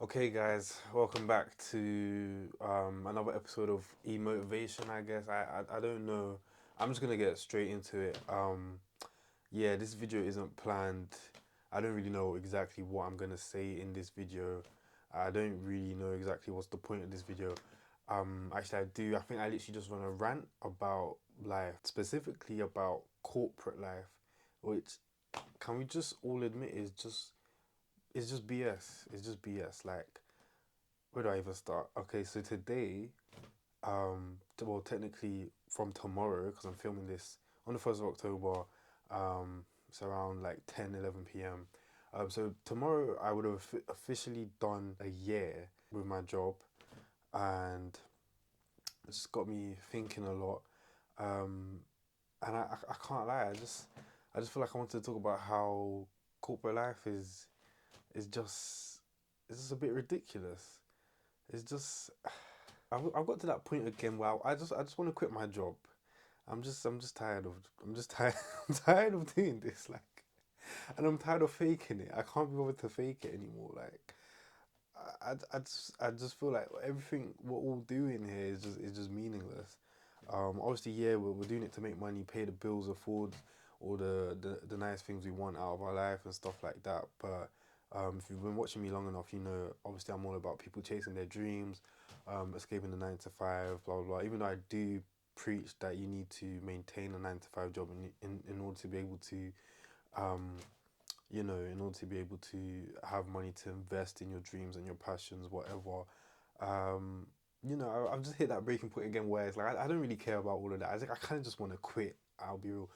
Okay, guys, welcome back to another episode of Emotivation. I guess I don't know. I'm just gonna get straight into it. Yeah, this video isn't planned. I don't really know exactly what I'm gonna say in this video. I don't really know exactly what's the point of this video. Actually, I do. I think I literally just want to rant about life, specifically about corporate life, which can we just all admit is just it's just BS. It's just BS. Like, where do I even start? Okay, so today, well, technically from tomorrow, because I'm filming this on the 1st of October, it's around like 10, 11 p.m. So tomorrow I would have officially done a year with my job, and it just got me thinking a lot. Um, and I can't lie, I just feel like I wanted to talk about how corporate life is just it's just a bit ridiculous. It's just I've got to that point again where I just want to quit my job. I'm just tired of I'm just tired I'm tired of doing this, like, and I'm tired of faking it. I can't be bothered to fake it anymore. Like, I just feel like everything we're all doing here is just meaningless. Obviously, yeah, we're doing it to make money, pay the bills, afford all the nice things we want out of our life and stuff like that. But if you've been watching me long enough, you know, obviously I'm all about people chasing their dreams, escaping the 9 to 5, blah blah blah. Even though I do preach that you need to maintain a 9 to 5 job in order to be able to um, in order to be able to have money to invest in your dreams and your passions, whatever. Um, I've just hit that breaking point again where it's like I don't really care about all of that. I kind of just want to quit. I'll be real,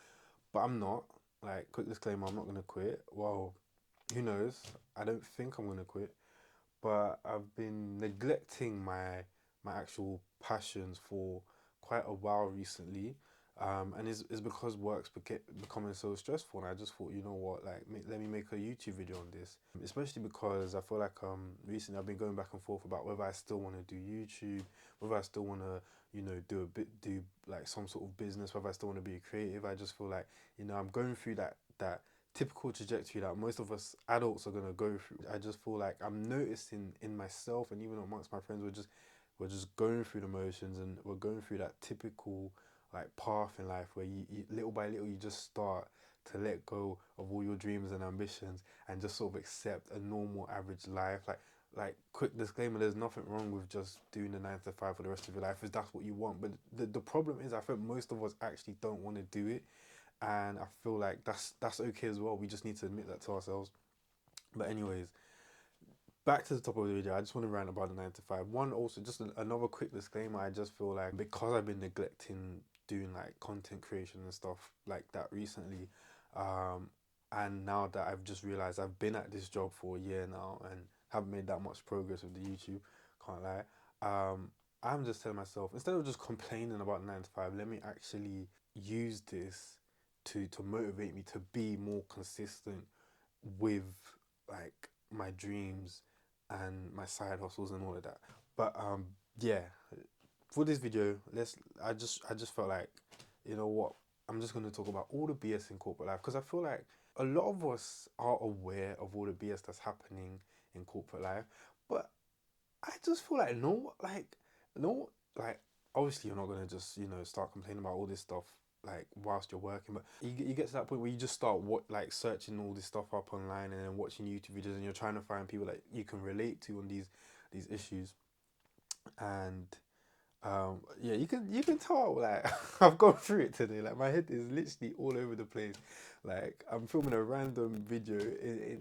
but I'm not. Like, quick disclaimer: I'm not gonna quit. Well, who knows? I don't think I'm gonna quit, but I've been neglecting my actual passions for quite a while recently. And it's because becoming so stressful, and I just thought, you know what, like, let me make a YouTube video on this. Especially because I feel like recently I've been going back and forth about whether I still want to do YouTube, whether I still want to do like some sort of business, whether I still want to be a creative. I just feel like, I'm going through that typical trajectory that most of us adults are gonna go through. I just feel like I'm noticing in myself and even amongst my friends, we're just going through the motions, and we're going through that typical like path in life where you little by little you just start to let go of all your dreams and ambitions and just sort of accept a normal average life. Like, quick disclaimer: there's nothing wrong with just doing the 9 to 5 for the rest of your life if that's what you want. But the problem is, I think most of us actually don't want to do it, and I feel like that's okay as well. We just need to admit that to ourselves. But anyways, back to the top of the video. I just want to rant about the 9 to 5. One, also, just another quick disclaimer. I just feel like because I've been neglecting doing like content creation and stuff like that recently, um, and now that I've just realized I've been at this job for a year now and haven't made that much progress with the YouTube, can't lie. I'm just telling myself, instead of just complaining about 9 to 5, let me actually use this to motivate me to be more consistent with like my dreams and my side hustles and all of that. But yeah, for this video, I just felt like, you know what, I'm just gonna talk about all the BS in corporate life because I feel like a lot of us are aware of all the BS that's happening in corporate life, but I just feel like no, like, obviously you're not gonna just start complaining about all this stuff like whilst you're working, but you get to that point where you just start like searching all this stuff up online and then watching YouTube videos, and you're trying to find people that you can relate to on these issues. And yeah, you can tell, like, I've gone through it today. Like, my head is literally all over the place. Like, I'm filming a random video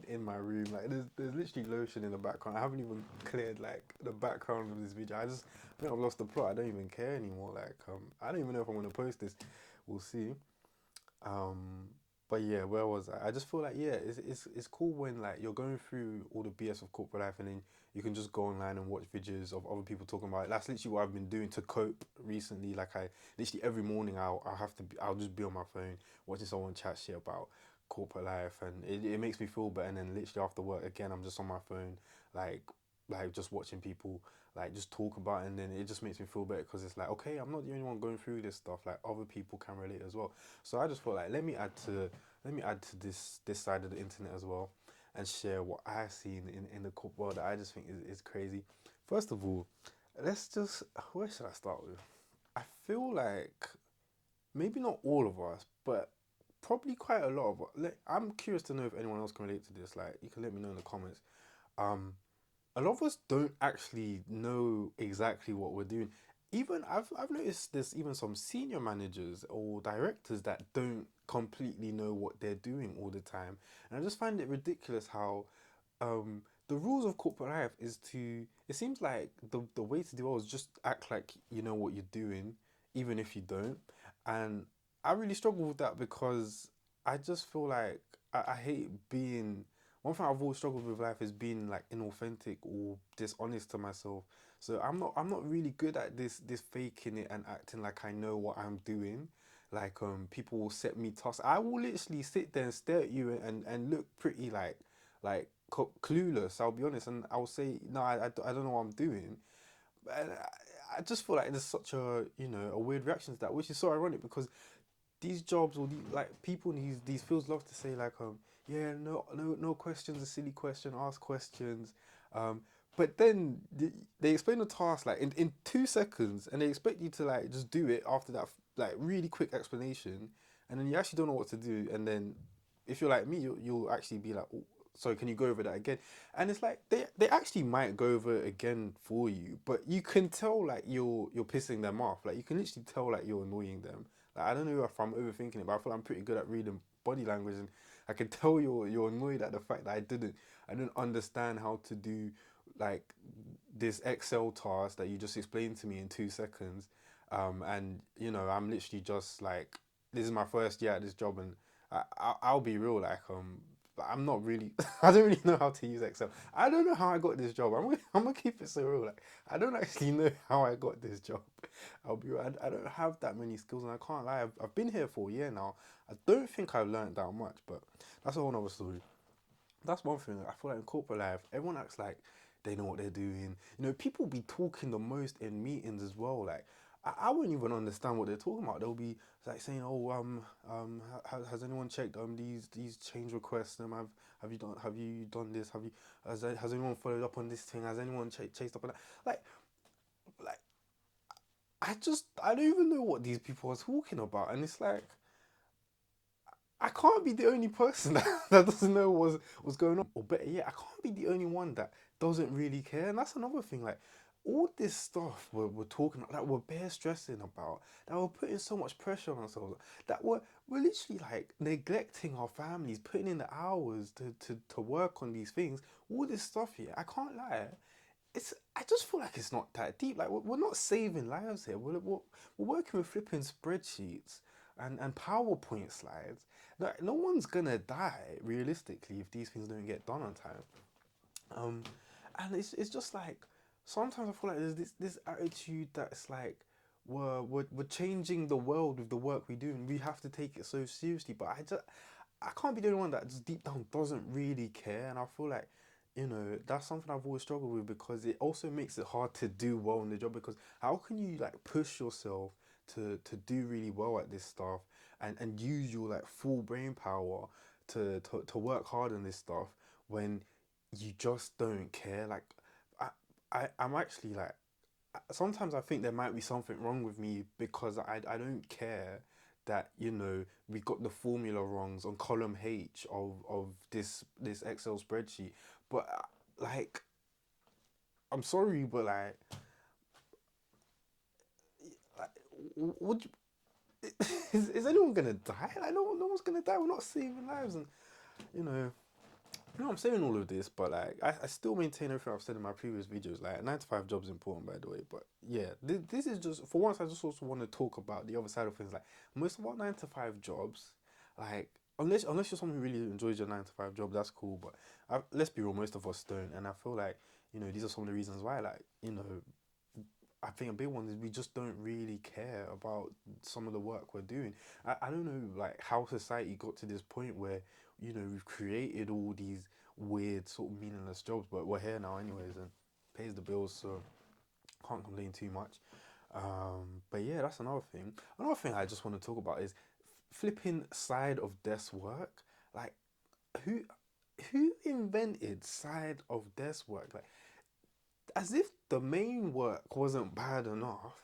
in my room. Like, there's literally lotion in the background. I haven't even cleared like the background of this video. I think I've lost the plot. I don't even care anymore. Like, I don't even know if I'm gonna post this. We'll see. Um, but yeah, where was I? I just feel like, yeah, it's cool when like you're going through all the BS of corporate life, and then you can just go online and watch videos of other people talking about it. That's literally what I've been doing to cope recently. Like, I literally every morning I'll just be on my phone watching someone chat shit about corporate life, and it makes me feel better. And then literally after work again, I'm just on my phone, like just watching people like just talk about it, and then it just makes me feel better because it's like, okay, I'm not the only one going through this stuff. Like, other people can relate as well. So I just felt like let me add to this side of the internet as well. and share what I see in the corporate world that I just think is crazy. First of all, let's just, where should I start with? I feel like maybe not all of us, but probably quite a lot of us. I'm curious to know if anyone else can relate to this. Like, you can let me know in the comments. Um, a lot of us don't actually know exactly what we're doing. Even I've noticed there's even some senior managers or directors that don't completely know what they're doing all the time. And I just find it ridiculous how the rules of corporate life is to, it seems like the way to do it is just act like you know what you're doing, even if you don't. And I really struggle with that because I just feel like I hate being, one thing I've always struggled with life is being like inauthentic or dishonest to myself. So I'm not really good at this faking it and acting like I know what I'm doing. Like people will set me tasks. I will literally sit there and stare at you and look pretty like clueless. I'll be honest, and I'll say no, I don't know what I'm doing. And I just feel like there's such a a weird reaction to that, which is so ironic because these jobs or these like people in these fields love to say like yeah, no questions, a silly question, ask questions, um but then they explain the task like in 2 seconds and they expect you to like just do it after that like really quick explanation, and then you actually don't know what to do, and then if you're like me you'll actually be like, oh, sorry, can you go over that again? And it's like they actually might go over it again for you, but you can tell like you're pissing them off, like you can literally tell like you're annoying them. Like, I don't know if I'm overthinking it, but I feel like I'm pretty good at reading body language, and I can tell you're annoyed at the fact that I didn't understand how to do like this Excel task that you just explained to me in 2 seconds, and I'm literally just like, this is my first year at this job, and I'll be real, like I'm not really I don't really know how to use Excel. I don't know how I got this job. I'm gonna keep it so real. Like, I don't actually know how I got this job. I'll be real. I don't have that many skills, and I can't lie. I've been here for a year now. I don't think I've learned that much, but that's a whole other story. That's one thing. I feel like in corporate life, everyone acts like they know what they're doing. People be talking the most in meetings as well. Like, I wouldn't even understand what they're talking about. They'll be like saying, "Oh, has anyone checked these change requests? Have you done this? Has anyone followed up on this thing? Has anyone chased up on that?" Like, like I don't even know what these people are talking about, and it's like I can't be the only person that doesn't know what's going on. Or better yet, I can't be the only one that doesn't really care. And that's another thing. Like, all this stuff we're talking about, that we're bare stressing about, that we're putting so much pressure on ourselves, that we're literally like neglecting our families, putting in the hours to work on these things. All this stuff here, I can't lie. I just feel like it's not that deep. Like, we're not saving lives here. We're working with flipping spreadsheets and PowerPoint slides. No one's gonna die realistically if these things don't get done on time. Um, and it's just like sometimes I feel like there's this attitude that's like we're changing the world with the work we do, and we have to take it so seriously. But I can't be the only one that just deep down doesn't really care, and I feel like that's something I've always struggled with because it also makes it hard to do well in the job, because how can you like push yourself to do really well at this stuff and use your like full brain power to work hard on this stuff when you just don't care? Like, I I'm actually like, sometimes I think there might be something wrong with me because I don't care that we got the formula wrongs on column H of this Excel spreadsheet. But like, I'm sorry, but like would you, is anyone gonna die? Like, no one's gonna die. We're not saving lives, and you know. I'm saying all of this, but like I still maintain everything I've said in my previous videos. Like, 9 to 5 jobs important, by the way. But yeah, this is just for once. I just also want to talk about the other side of things. Like, most of our 9 to 5 jobs, like unless you're someone who really enjoys your 9 to 5 job, that's cool. But let's be real, most of us don't, and I feel like these are some of the reasons why. Like, I think a big one is we just don't really care about some of the work we're doing. I don't know like how society got to this point where we've created all these weird sort of meaningless jobs, but we're here now anyways and pays the bills, so can't complain too much. But yeah, that's another thing. Another thing I just want to talk about is flipping side of desk work. Like, who? who invented side of desk work? Like, as if the main work wasn't bad enough.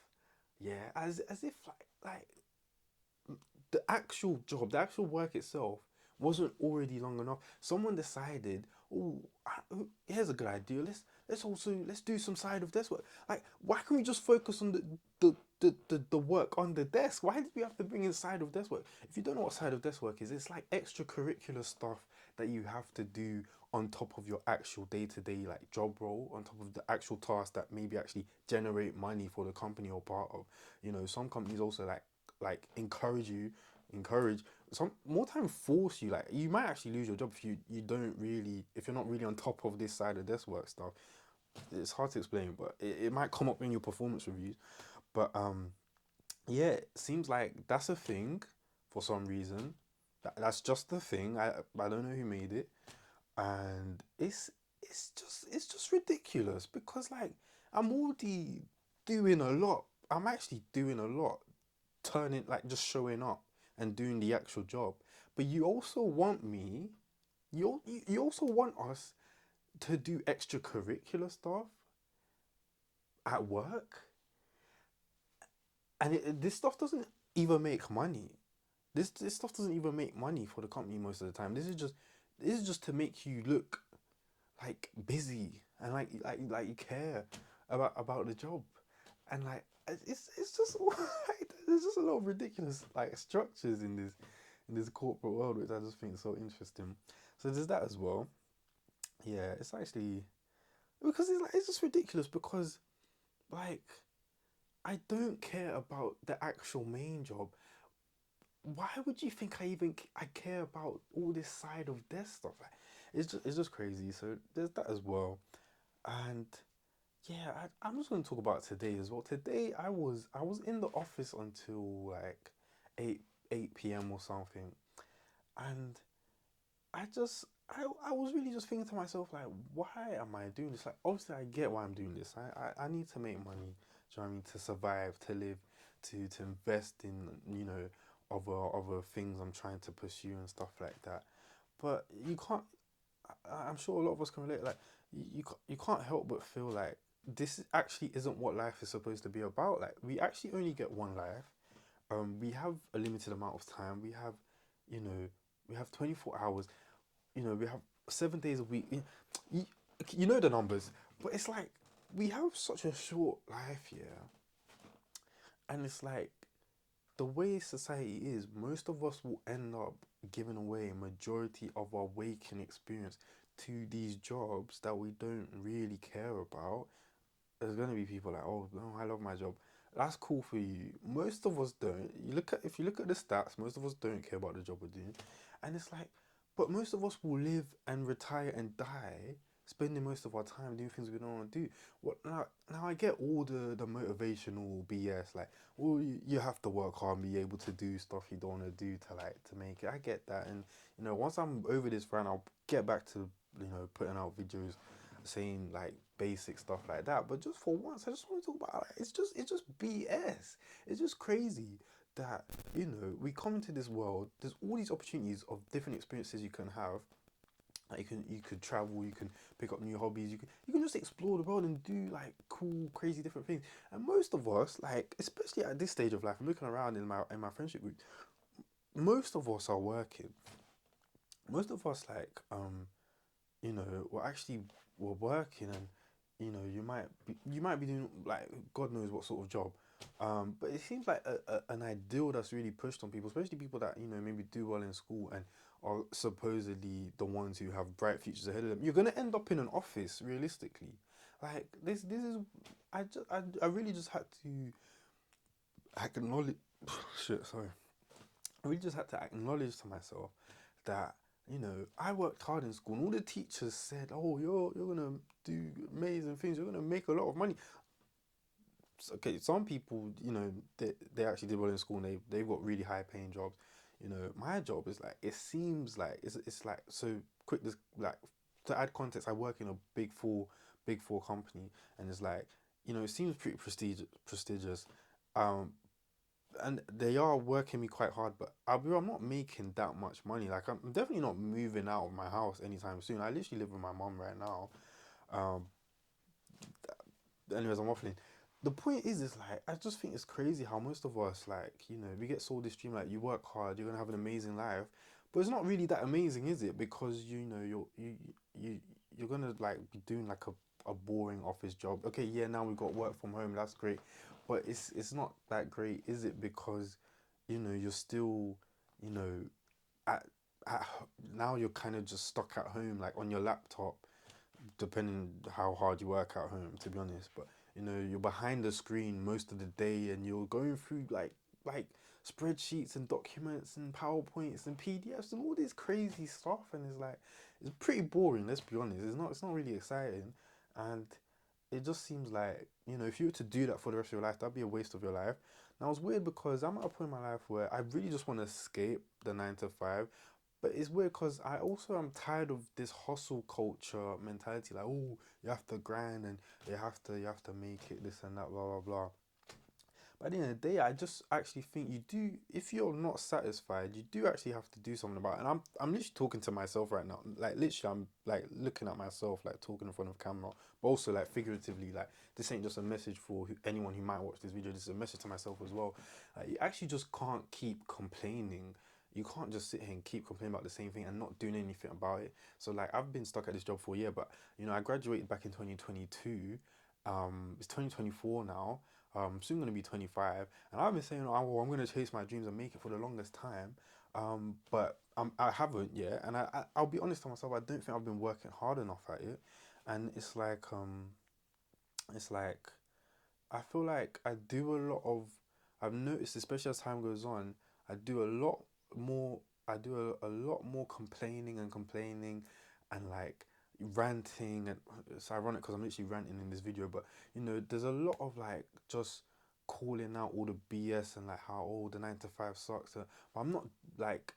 Yeah, as if like the actual job, the actual work itself wasn't already long enough. Someone decided, oh, here's a good idea. Let's do some side of desk work. Like, why can't we just focus on the work on the desk? Why did we have to bring in side of desk work? If you don't know what side of desk work is, it's like extracurricular stuff that you have to do on top of your actual day-to-day like job role, on top of the actual tasks that maybe actually generate money for the company you're part of. Some companies also like encourage some more time, force you. Like, you might actually lose your job if you don't really, if you're not really on top of this side of desk work stuff. It's hard to explain, but it might come up in your performance reviews. But yeah, it seems like that's a thing for some reason. That's just the thing. I don't know who made it. And it's just ridiculous because, like, I'm already doing a lot. I'm actually doing a lot, turning, like, just showing up and doing the actual job. But you also want me, you also want us to do extracurricular stuff at work, and this stuff doesn't even make money. This stuff doesn't even make money for the company most of the time. This is just to make you look like busy and like you care about the job, and like it's just like, there's just a lot of ridiculous like structures in this corporate world, which I just think is so interesting. So there's that as well. Yeah, it's actually because it's just ridiculous because, like, I don't care about the actual main job. Why would you think I care about all this side of desk stuff? Like, it's just crazy. So there's that as well. And yeah, I'm just gonna talk about today as well. Today I was in the office until like eight p.m. or something, and I was really just thinking to myself, like, why am I doing this? Like, obviously I get why I'm doing this. I need to make money. Do you know what I mean? To survive, to live, to invest in, other things I'm trying to pursue and stuff like that. But you can't. I'm sure a lot of us can relate. Like, you can't help but feel like this actually isn't what life is supposed to be about. Like, we actually only get one life. We have a limited amount of time. You know, we have 24 hours. We have 7 days a week. You, you know the numbers, but it's like we have such a short life here, and it's like the way society is, most of us will end up giving away a majority of our waking experience to these jobs that we don't really care about. There's gonna be people like, oh no, I love my job. That's cool for you. Most of us don't. If you look at the stats, most of us don't care about the job we're doing, and it's like, but most of us will live and retire and die spending most of our time doing things we don't want to do. What now? Now I get all the motivational BS, like, well, you have to work hard and be able to do stuff you don't want to do to make it. I get that, and once I'm over this rant, I'll get back to putting out videos saying like basic stuff like that. But just for once, I just want to talk about, like, it's just BS. It's just crazy that we come into this world. There's all these opportunities of different experiences you can have. Like, you could travel, you can pick up new hobbies, you can just explore the world and do like cool, crazy, different things. And most of us, like, especially at this stage of life, I'm looking around in my friendship group. Most of us are working. Most of us, like, we're working, and you might be doing like God knows what sort of job. But it seems like an ideal that's really pushed on people, especially people that maybe do well in school and are supposedly the ones who have bright futures ahead of them. You're gonna end up in an office, realistically. Like, this is, I really just had to acknowledge. Shit, sorry. I really just had to acknowledge to myself that I worked hard in school, and all the teachers said, "Oh, you're gonna do amazing things. You're gonna make a lot of money." Okay, some people, they actually did well in school, and they've got really high paying jobs. My job is like, it seems like it's like, so quick. This, like, to add context, I work in a big four company, and it's like, it seems pretty prestigious. and they are working me quite hard, but I'm not making that much money. Like I'm definitely not moving out of my house anytime soon. I literally live with my mom right now. Um, anyways, I'm waffling. The point is like I just think it's crazy how most of us, like, we get sold this dream like you work hard, you're gonna have an amazing life, but it's not really that amazing, is it? Because you you're gonna like be doing like a boring office job. Okay, yeah, now we've got work from home, that's great, but it's not that great, is it? Because you're still, you know, at now you're kind of just stuck at home, like on your laptop, depending how hard you work at home, to be honest. But you're behind the screen most of the day, and you're going through like spreadsheets and documents and PowerPoints and PDFs and all this crazy stuff, and it's pretty boring. Let's be honest. It's not really exciting, and it just seems like if you were to do that for the rest of your life, that'd be a waste of your life. Now it's weird because I'm at a point in my life where I really just want to escape the 9 to 5, but it's weird because I also am tired of this hustle culture mentality. Like, oh, you have to grind and you have to make it, this and that, blah blah blah. But at the end of the day, I just actually think you do. If you're not satisfied, you do actually have to do something about it. And I'm literally talking to myself right now. Like literally, I'm like looking at myself, like talking in front of camera, but also like figuratively. Like this ain't just a message for anyone who might watch this video. This is a message to myself as well. You actually just can't keep complaining. You can't just sit here and keep complaining about the same thing and not doing anything about it. So like I've been stuck at this job for a year, but I graduated back in 2022. It's 2024 now. Soon gonna be 25, and I've been saying, oh, well, I'm gonna chase my dreams and make it for the longest time. But I haven't yet, and I'll be honest to myself. I don't think I've been working hard enough at it, and it's like I feel like I do a lot of. I've noticed, especially as time goes on, I do a lot more. I do a lot more complaining, and like ranting. And it's ironic because I'm literally ranting in this video, but there's a lot of like just calling out all the BS and like how the 9 to 5 sucks. But I'm not like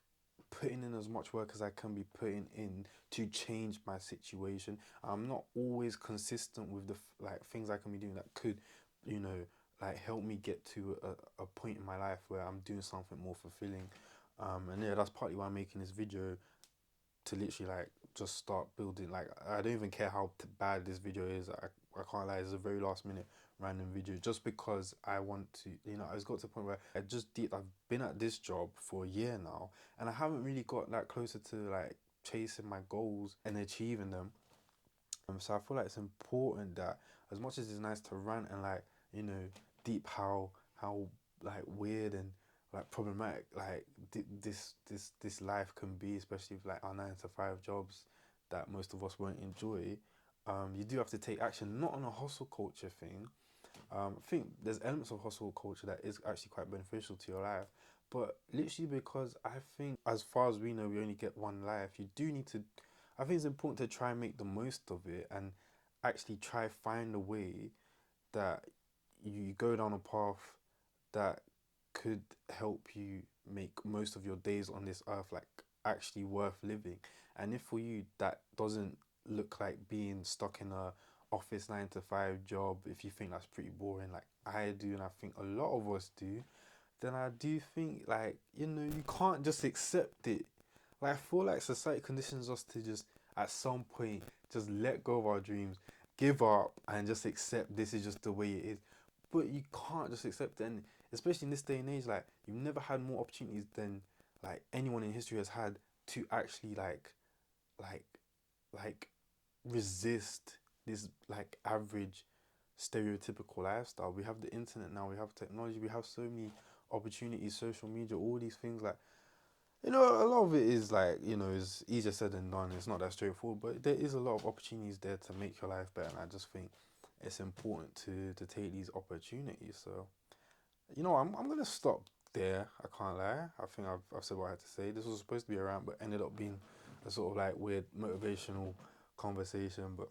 putting in as much work as I can be putting in to change my situation. I'm not always consistent with the like things I can be doing that could, you know, like help me get to a point in my life where I'm doing something more fulfilling. And yeah, that's partly why I'm making this video, to literally like just start building. Like I don't even care how bad this video is. I can't lie. It's a very last minute random video just because I want to. I just got to the point where I've been at this job for a year now, and I haven't really got that closer to like chasing my goals and achieving them. So I feel like it's important that as much as it's nice to rant and like deep how like weird and like problematic like this life can be, especially with like our 9 to 5 jobs that most of us won't enjoy. You do have to take action, not on a hustle culture thing. I think there's elements of hustle culture that is actually quite beneficial to your life, but literally because I think as far as we know, we only get one life. You do need to. I think it's important to try and make the most of it and actually try find a way that you go down a path that could help you make most of your days on this earth like actually worth living. And if for you that doesn't look like being stuck in a office 9 to 5 job, if you think that's pretty boring like I do and I think a lot of us do, then I do think like you can't just accept it. Like I feel like society conditions us to just at some point just let go of our dreams, give up, and just accept this is just the way it is. But you can't just accept it, and especially in this day and age, like you've never had more opportunities than like anyone in history has had to actually like like resist this like average stereotypical lifestyle. We have the internet now, we have technology, we have so many opportunities, social media, all these things. Like a lot of it is like is easier said than done. It's not that straightforward, but there is a lot of opportunities there to make your life better. And I just think it's important to take these opportunities. So I'm gonna stop there. I can't lie. I think I've said what I had to say. This was supposed to be a rant, but ended up being a sort of like weird motivational conversation. But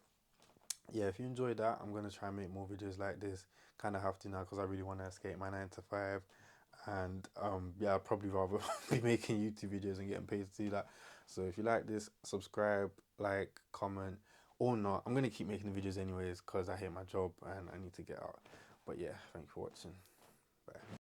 yeah, if you enjoyed that, I'm gonna try and make more videos like this. Kind of have to now because I really want to escape my 9 to 5, and yeah, I'd probably rather be making YouTube videos and getting paid to do that. So if you like this, subscribe, like, comment, or not. I'm gonna keep making the videos anyways because I hate my job and I need to get out. But yeah, thank you for watching. Bye.